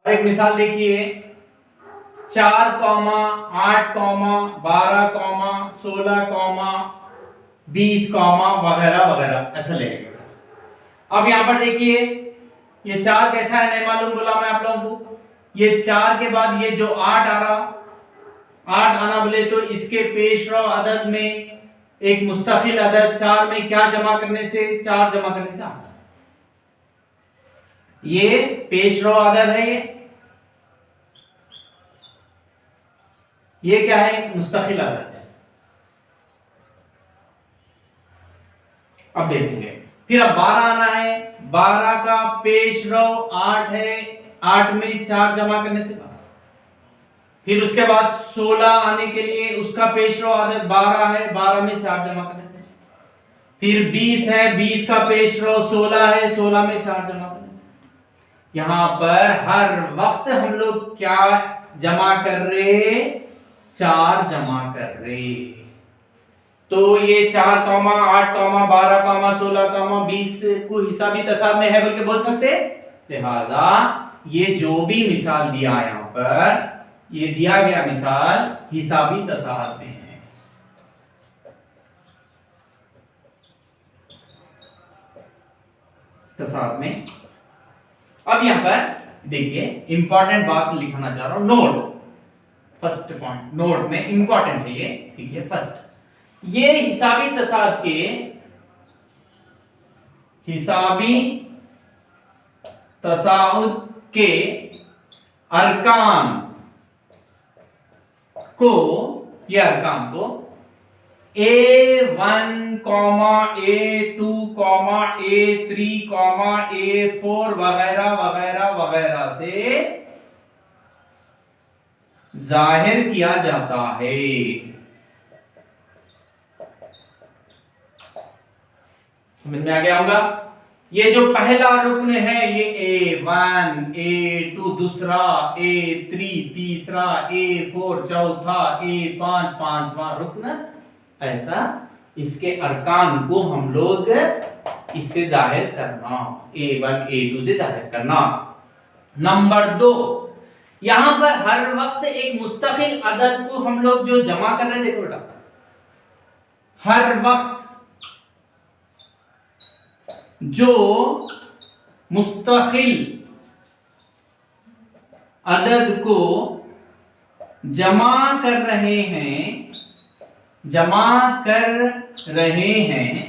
एक मिसाल देखिए 4, 8, 12, 16, 20, वगैरह वगैरह ऐसा लेंगे। अब यहां पर देखिए ये 4 कैसा है नहीं मालूम बोला मैं आप लोगों को। ये 4 के बाद ये जो 8 आ रहा, 8 आना बोले तो इसके पेशरो अदद में एक मुस्तकिल अदद 4 में क्या जमा करने से 4 जमा करने से 8। ये पेशरो अदद है। ये क्या है मुस्तकिल अदद है। अब देखेंगे फिर अब 12 आना है। 12 का पेशरो 8 है, 8 में 4 जमा करने से 12। फिर उसके बाद 16 आने के लिए उसका पेशरो अदद 12 है, 12 में 4 जमा करने से। फिर 20 है, 20 का पेशरो 16 है, 16 में 4 जमा करने से। यहां पर हर वक्त हम लोग क्या जमा कर रहे 4 जमा कर रहे। तो ये 4, 8, 12, 16, 20 को हिसाबी तसाद में है बोल के बोल सकते। लिहाजा ये जो भी मिसाल दिया यहां पर ये दिया गया मिसाल हिसाबी तसाद में है। तसाद में। अब यहां पर देखिए इंपॉर्टेंट बात लिखना चाह रहा हूं। नोट फर्स्ट पॉइंट नोट में इंपॉर्टेंट है ये। ठीक है फर्स्ट ये हिसाबी तसाद के हिसाबी तसाउद के अरकान को ये अरकान को A1, A2, A3, A4 वगैरह वगैरह वगैरह से जाहिर किया जाता है। समझ में आ गया होगा। ये जो पहला रुकन है ये A1, A2 दूसरा, A3 तीसरा, A4 चौथा, A5 पांचवा रुकन। ऐसा इसके अरकान को हम लोग इससे जाहिर करना A1, A2 से जाहिर करना। नंबर 2 यहां पर हर वक्त एक मुस्तकिल अदद को हम लोग जो जमा कर रहे हैं। देखो बेटा हर वक्त जो मुस्तकिल अदद को जमा कर रहे हैं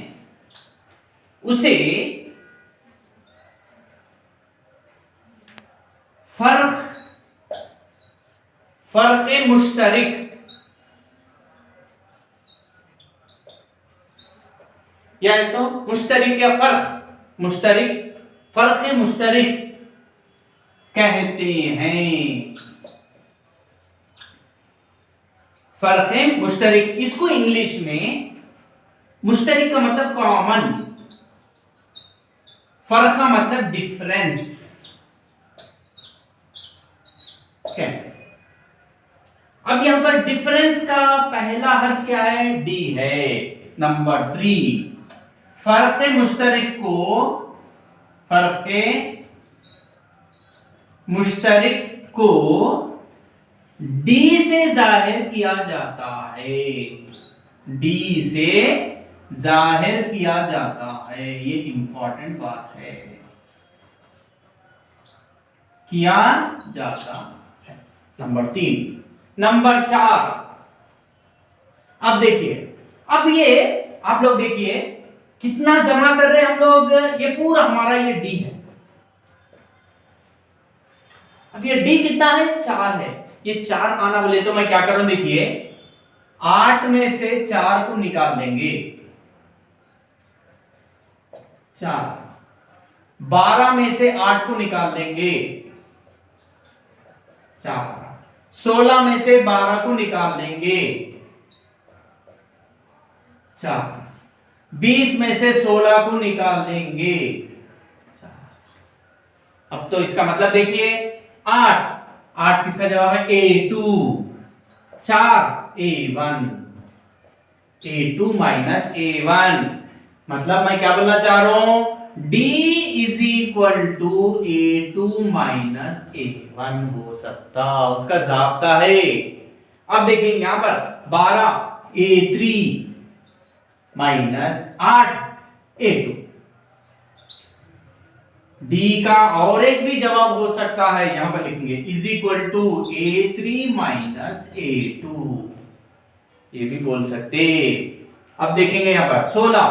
उसे फर्क मुश्तरिक या तो मुश्तरिक या फर्क मुश्तरिक कहते हैं। फर्क मुश्तरिक इसको इंग्लिश में मुश्तरिक का मतलब कॉमन, फर्क का मतलब डिफरेंस। अब यहां पर डिफरेंस का पहला हर्फ क्या है डी है। नंबर 3 फर्क मुश्तरिक को डी से जाहिर किया जाता है। डी से जाहिर किया जाता है। ये इंपॉर्टेंट बात है। किया जाता है। नंबर 3 नंबर 4 अब देखिए अब ये आप लोग देखिए कितना जमा कर रहे हैं हम लोग। ये पूरा हमारा ये डी है। अब ये डी कितना है 4 है। ये 4 आना बोले तो मैं क्या कर रहा हूं देखिए 8 में से 4 को निकाल देंगे 4। 12 में से 8 को निकाल देंगे 4। 16 में से 12 को निकाल देंगे 4। 20 में से 16 को निकाल देंगे 4। अब तो इसका मतलब देखिए 8 किसका जवाब है A2। 4 A1 A2 minus A1 मतलब मैं क्या बोलना चाह रहा हूं D is equal to A2 minus A1 हो सकता, उसका जाब्ता है। अब देखिए यहां पर 12 A3 माइनस 8 A2। डी का और एक भी जवाब हो सकता है, यहां पर लिखेंगे is equal to A3 minus A2, ये भी बोल सकते। अब देखेंगे यहां पर 16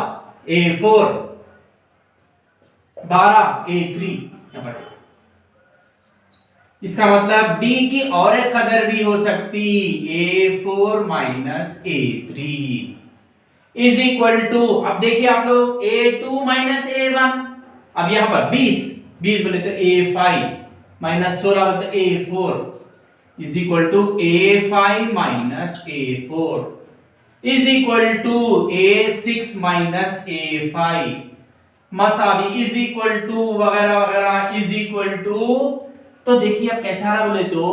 A4 12 A3, यहां पर इसका मतलब डी की और एक कदर भी हो सकती, A4 minus A3 is equal to, अब देखिए आप लोग A2 माइनस A1, अब यहां पर 20 बोले तो A5 माइनस 16 बोले तो A4 is equal to A5 minus A4 is equal to A6 minus A5 मसावी इज इक्वल टू वगैरह वगैरह इज इक्वल टू। तो देखिए अब कैसा रहा बोले तो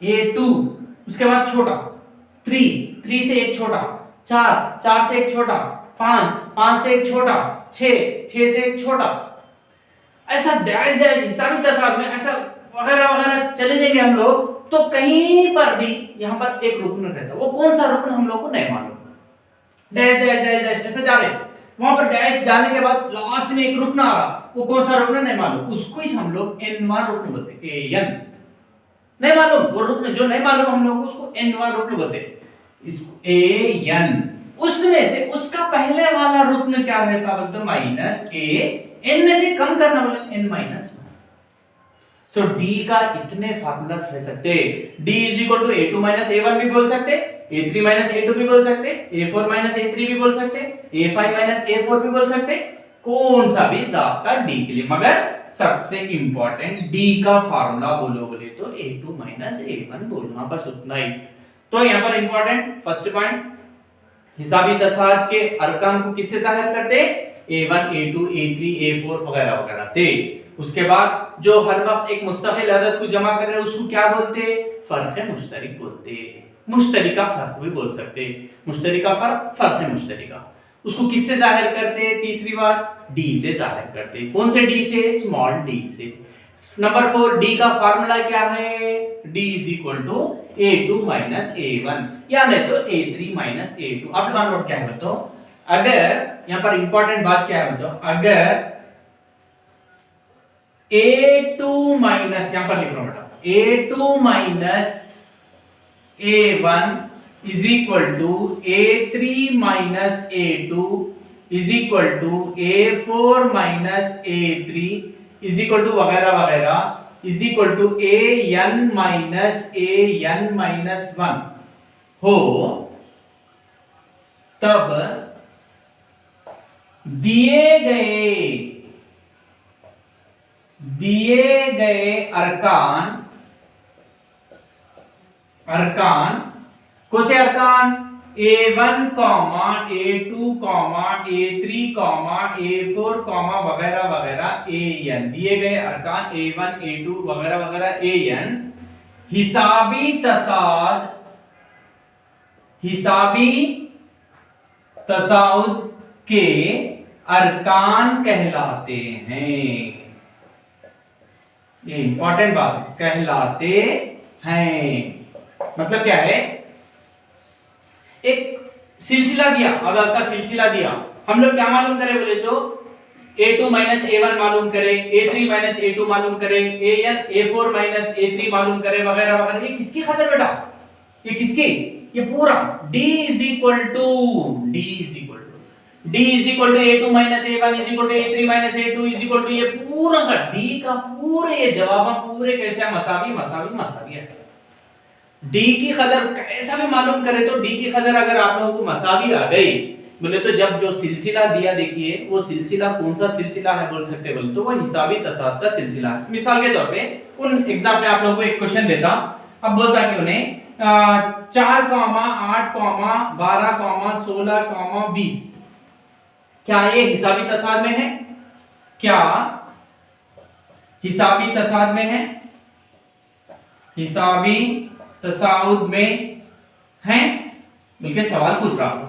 A2, उसके बाद छोटा 3 से एक छोटा, 4 से एक छोटा, 5 से एक छोटा, 6 से एक छोटा, ऐसा डैश डैश हिसाबी तसाद में ऐसा वगैरह वगैरह चले जाएंगे हम लोग, तो कहीं पर भी यहां पर एक रुकन रहता, वो कौन सा रुकन हम लोग को नहीं मालूम। डैश डैश डैश डैश ऐसे जा रहे, वहां पर डैश जाने के बाद लास्ट में एक रुकन आ रहा, वो कौन सा रुकन नहीं मालूम, उसको ही हम लोग n वां रुकन बोलते हैं। an नहीं मालूम, वो रुकन जो नहीं मालूम हम लोग को उसको n वां रुकन बोलते हैं। इसको an, उसमें से उसका पहले वाला रुकन क्या रहता बोलते माइनस a, n में से कम करना बोले n माइनस 1। सो d का इतने फार्मूलास रह सकते, d is equal to A2 minus A1 भी बोल सकते, A3 माइनस A2 भी बोल सकते, A4 माइनस A3 भी बोल सकते, A5 माइनस A4 भी बोल सकते, कौन सा भी जाब्ता d के लिए, मगर सबसे इंपॉर्टेंट d का फार्मूला बोलो बोले तो A2 माइनस A1 बोलना, बस उतना ही। तो यहां पर इंपॉर्टेंट फर्स्ट पॉइंट, हिसाबी तसाद के अरकान को किससे जाहिर करते, A1 A2 A3 A4 वगैरह वगैरह से। उसके बाद जो हर वक्त एक मुस्तकिल अदद को जमा कर रहे हैं उसको क्या बोलते, फर्क मुश्तरिक बोलते, मुश्तरिका फर्क भी बोल सकते, मुश्तरिका फर्क मुश्तरिका। उसको किससे जाहिर करते, तीसरी बात डी से जाहिर करते, कौन से डी से, स्मॉल डी से। नंबर 4 डी का फार्मूला क्या है, D is equal to A2 minus A1 या नहीं तो A3 माइनस A2। अब नोट क्या है तो, अगर यहां पर इंपॉर्टेंट बात क्या है तो, अगर A2 माइनस, यहां पर लिख रहा हूं बेटा, A2 minus A1 is equal to A3 minus A2 is equal to A4 minus A3 is equal to वगैरह वगैरह is equal to AN minus AN minus 1 हो, तब दिए गए अरकान कौन से अरकान, A1 A2 A3 A4 वगैरह वगैरह AN, दिए गए अरकान A1 A2 वगैरह वगैरह AN हिसाबी तसाउद के अरकान कहलाते हैं। ये इंपॉर्टेंट बात है, कहलाते हैं मतलब क्या है, एक सिलसिला दिया, अदद का सिलसिला दिया, हम लोग क्या मालूम करें बोले तो A2 माइनस A1 मालूम करें, A3 माइनस A2 मालूम करें, A4 माइनस A3 मालूम करें वगैरह वगैरह। ये किसकी खातिर बेटा, ये किसकी, ये पूरा D is equal to A2 minus A1 is equal to A3 minus A2 is equal to, ये पूरा का D का पूरे ये जवाब पूरे कैसे मसावी है। D की कदर कैसा भी मालूम करे तो D की कदर अगर आप लोगों को मसावी आ गई बोले तो, जब जो सिलसिला दिया देखिए वो सिलसिला कौन सा सिलसिला है बोल सकते बोले तो, वो हिसाबी तसाद का सिलसिला है। मिसाल के तौर पे उन एग्जाम में आप लोगों को एक क्वेश्चन देता, अब बोलता कि उन्हें 4, 8, 12, 16, 20 क्या ये हिसाबी तसाद में है, क्या हिसाबी तसाद में है, हिसाबी तसाउद में है, बल्कि सवाल पूछ रहा हूं।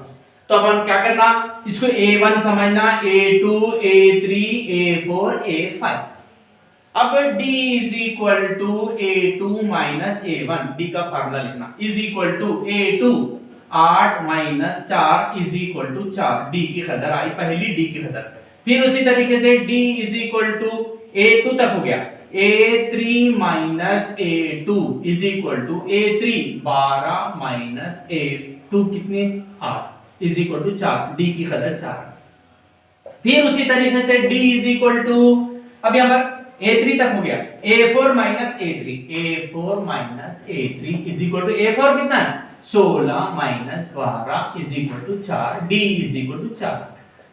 तो अब हम क्या करना, इसको A1 समझना, A2, A3, A4, A5। अब D is equal to A2 minus A1, D का फार्मूला लिखना, is equal to A2 8 minus 4 is equal to 4। D की कदर आई पहली, D की कदर। फिर उसी तरीके से D is equal to A2 तक हो गया, A3 minus A2 is equal to A3 12 minus A2 कितने 8 इज इक्वल टू 4। D की कदर 4। फिर उसी तरीके से D इज इक्वल टू, अब यहां पर A3 तक हो गया, A4 minus A3, A4 minus A3 is equal to A4 कितना है 16 minus 12 is equal to 4। D is equal to 4।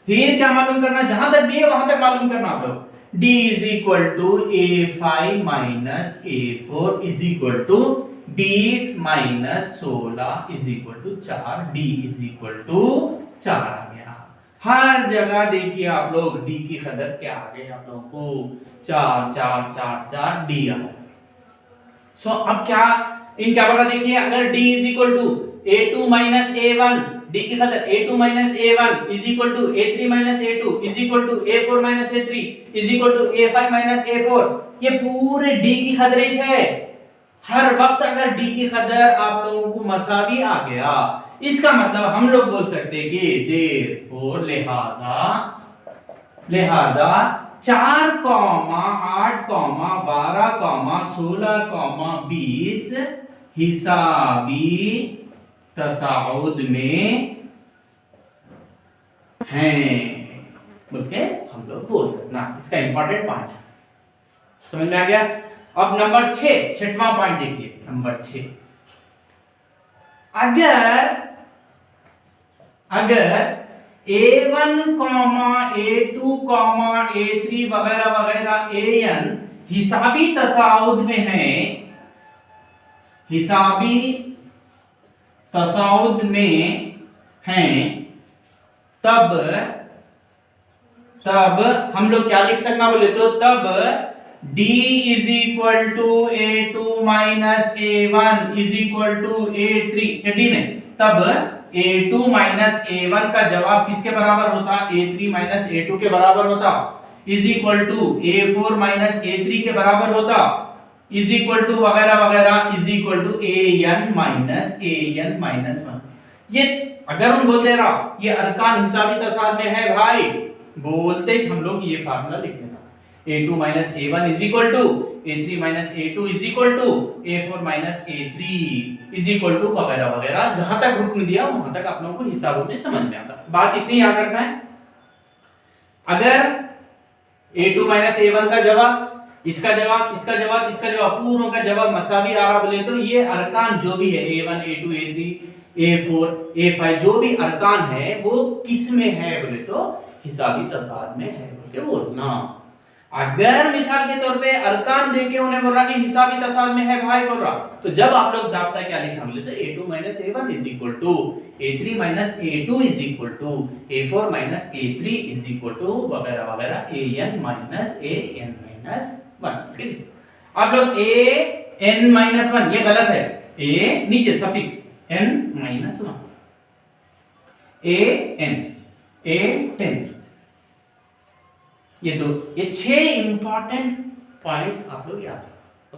फिर क्या मालूम करना, जहां तक दिए वहां तक मालूम करना आप लोग। D is equal to A5 minus A4 is equal to 20 minus 16 is equal to 4। D is equal to 4 आ गया। हर जगह देखिए आप लोग D की कदर क्या आ गई आप लोगों को 4 4 4 4 D आ गया। सो अब क्या इन क्या बता, देखिए अगर D is equal to A2 minus A1, D की कदर A2 minus A1 is equal to A3 minus A2 is equal to A4 minus A3 is equal to A5 minus A4, ये पूरे D की कदरेज है। हर वक्त अगर D की कदर आप लोगों को मसावी आ गया, इसका मतलब हम लोग बोल सकते हैं कि देयरफॉर लिहाजा 4, 8, 12, 16, 20 हिसाबी तसाउद में हैं बोल के हम लोग बोल सकते ना, इसका इंपॉर्टेंट पॉइंट है। समझ में आ गया। अब नंबर 6, छठवां पॉइंट देखिए, नंबर 6, अगर A1, A2, A3 वगैरह वगैरह An हिसाबी तसाउद में है, हिसाबी तसाउद में हैं, तब हम लोग क्या लिख सकना बोले तो, तब D is equal to A2 minus A1 is equal to A3, D नहीं, तब A2 माइनस A1 का जवाब किसके बराबर होता, A3 माइनस A2 के बराबर होता, is equal to A4 minus A3 के बराबर होता, इज इक्वल टू वगैरह वगैरह, is equal to An minus 1। ये अगर हम बोलते रहा ये अरकान हिसाबी तसाद में है भाई, बोलते ही हम लोग ये फार्मूला लिख लेना, A2 minus A1 is equal to A3 minus A2 is equal to A4 minus A3 is equal to वगैरह वगैरह। जहां तक रुकन दिया वहां तक आप लोगों को हिसाबों में समझ में आता। बात इतनी याद रखना है, अगर A2 माइनस A1 का जवाब, इसका जवाब, इसका जवाब, इसका जवाब, पूरों का जवाब मसावी आ रहा बोले तो ये अरकान जो भी है A1, A2, A3, A4, A5 जो भी अरकान है वो किस में है बोले तो हिसाबी तसाद में है बोल के बोलना। अगर मिसाल के तौर पे अरकान देके उन्हें बोल रहा कि हिसाबी तसाद में है भाई बोल रहा, तो जब आप लोग जाब्ता क्या लिखना बोले तो A2 minus A1 is equal to A3 minus A2 is equal to A4 minus A3 is equal to वगैरह वगैरह An माइनस 1। ठीक है, आप लोग An माइनस 1 ये गलत है, A नीचे सफिक्स n माइनस 1, A10, ये 6 इंपॉर्टेंट पॉइंट्स आप लोग याद